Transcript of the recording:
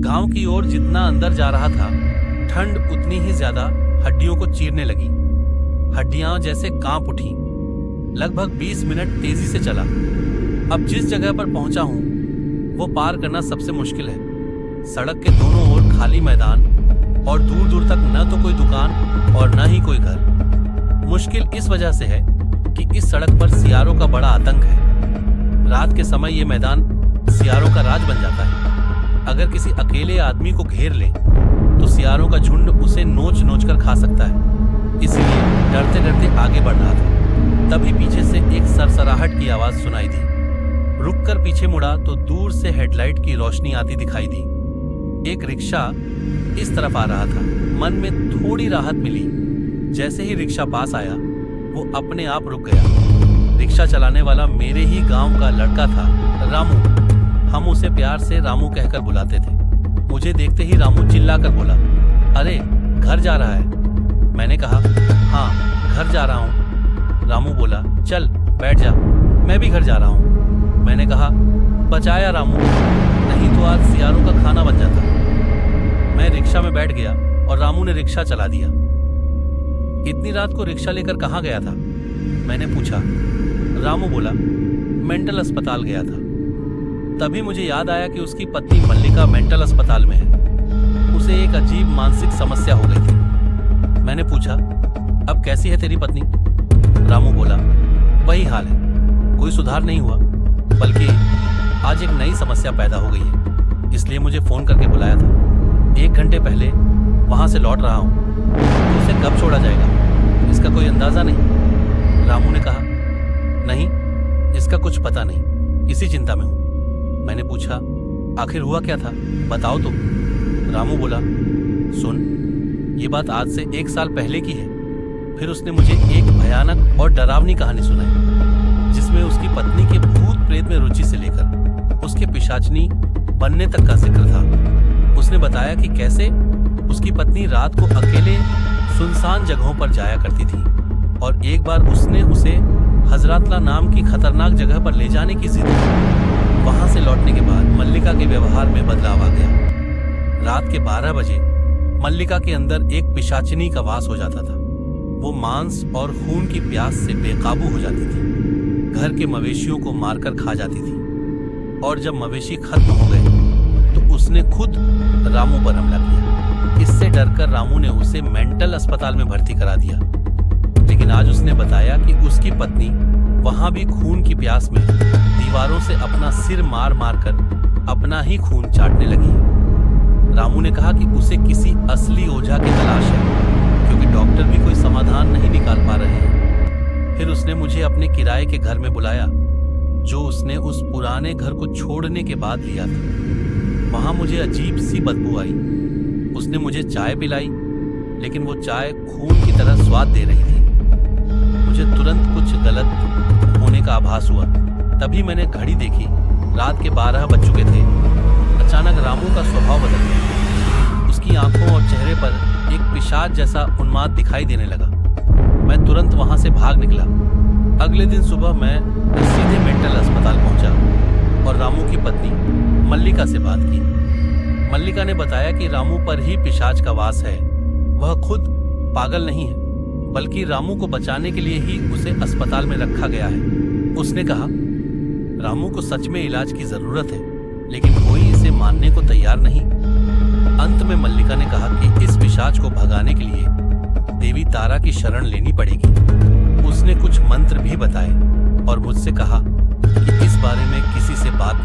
गांव की ओर जितना अंदर जा रहा था, ठंड उतनी ही ज्यादा हड्डियों को चीरने लगी। हड्डियां जैसे कांप उठी। लगभग 20 मिनट तेजी से चला। अब जिस जगह पर पहुंचा हूं, वो पार करना सबसे मुश्किल है। सड़क के दोनों ओर खाली मैदान और दूर दूर तक न तो कोई दुकान और न ही कोई घर। मुश्किल इस वजह से है कि इस सड़क पर सियारों का बड़ा आतंक है। रात के समय ये मैदान सियारों का राज बन जाता है। अगर किसी अकेले आदमी को घेर ले तो सियारों का झुंड उसे नोच नोच कर खा सकता है। इसलिए डरते डरते आगे बढ़ रहा था। तभी पीछे से एक सरसराहट की आवाज सुनाई दी। रुककर पीछे मुड़ा तो दूर से हेडलाइट की रोशनी आती दिखाई दी। एक रिक्शा इस तरफ आ रहा था। मन में थोड़ी राहत मिली। जैसे ही रिक्शा पास आया, वो अपने आप रुक गया। रिक्शा चलाने वाला मेरे ही गांव का लड़का था, रामू। हम उसे प्यार से रामू कहकर बुलाते थे। मुझे देखते ही रामू चिल्लाकर बोला, अरे घर जा रहा है? मैंने कहा, हाँ घर जा रहा हूँ। रामू बोला, चल बैठ जा, मैं भी घर जा रहा हूँ। मैंने कहा, बचाया रामू, नहीं तो आज सियारों का खाना बन जाता। मैं रिक्शा में बैठ गया और रामू ने रिक्शा चला दिया। इतनी रात को रिक्शा लेकर कहाँ गया था? मैंने पूछा। रामू बोला, मेंटल अस्पताल गया था। तभी मुझे याद आया कि उसकी पत्नी मल्लिका मेंटल अस्पताल में है। उसे एक अजीब मानसिक समस्या हो गई थी। मैंने पूछा, अब कैसी है तेरी पत्नी? रामू बोला, वही हाल है, कोई सुधार नहीं हुआ, बल्कि आज एक नई समस्या पैदा हो गई है, इसलिए मुझे फोन करके बुलाया था। 1 घंटे पहले वहां से लौट रहा हूं। तो उसे कब छोड़ा जाएगा, इसका कोई अंदाजा नहीं। रामू ने कहा, नहीं, इसका कुछ पता नहीं, इसी चिंता में हूं। मैंने पूछा, आखिर हुआ क्या था, बताओ तो। रामू बोला, सुन, ये बात आज से 1 साल पहले की है। फिर उसने मुझे एक भयानक और डरावनी कहानी सुनाई, जिसमें उसकी पत्नी के भूत प्रेत में रुचि से लेकर उसके पिशाचनी बनने तक का जिक्र था। उसने बताया कि कैसे उसकी पत्नी रात को अकेले सुनसान जगहों पर जाया करती थी और एक बार उसने उसे हजरतला नाम की खतरनाक जगह पर ले जाने की जिद की। वहां से लौटने के बाद मल्लिका के व्यवहार में बदलाव आ गया। रात के 12 बजे मल्लिका के अंदर एक पिशाचिनी का वास हो जाता था। वो मांस और खून की प्यास से बेकाबू हो जाती थी। घर के मवेशियों को मारकर खा जाती थी और जब मवेशी खत्म हो गए तो उसने खुद रामू पर हमला किया। इससे डरकर रामू ने उसे मेंटल अस्पताल में भर्ती करा दिया। लेकिन आज उसने बताया कि उसकी पत्नी वहां भी खून की प्यास में दीवारों से अपना सिर मार मार कर अपना ही खून चाटने लगी है। रामू ने कहा कि उसे किसी असली ओझा की तलाश है, क्योंकि डॉक्टर भी कोई समाधान नहीं निकाल पा रहे हैं। फिर उसने मुझे अपने किराए के घर में बुलाया, जो उसने उस पुराने घर को छोड़ने के बाद लिया था। वहां मुझे अजीब सी बदबू आई। उसने मुझे चाय पिलाई, लेकिन वो चाय खून की तरह स्वाद दे रही थी। मुझे तुरंत कुछ गलत होने का आभास हुआ। तभी मैंने घड़ी देखी, रात के 12 बज चुके थे। अचानक रामू का स्वभाव बदल गया। उसकी आंखों और चेहरे पर एक पिशाच जैसा उन्माद दिखाई देने लगा। मैं तुरंत वहां से भाग निकला। अगले दिन सुबह मैं सीधे मेंटल अस्पताल पहुंचा और रामू की पत्नी मल्लिका से बात की। मल्लिका ने बताया कि रामू पर ही पिशाच का वास है। वह खुद पागल नहीं है, बल्कि रामू को बचाने के लिए ही उसे अस्पताल में रखा गया है। उसने कहा, रामू को सच में इलाज की जरूरत है, लेकिन कोई इसे मानने को तैयार नहीं। अंत में मल्लिका ने कहा कि इस पिशाच को भगाने के लिए देवी तारा की शरण लेनी पड़ेगी। उसने कुछ मंत्र भी बताए और मुझसे कहा कि इस बारे में किसी से बात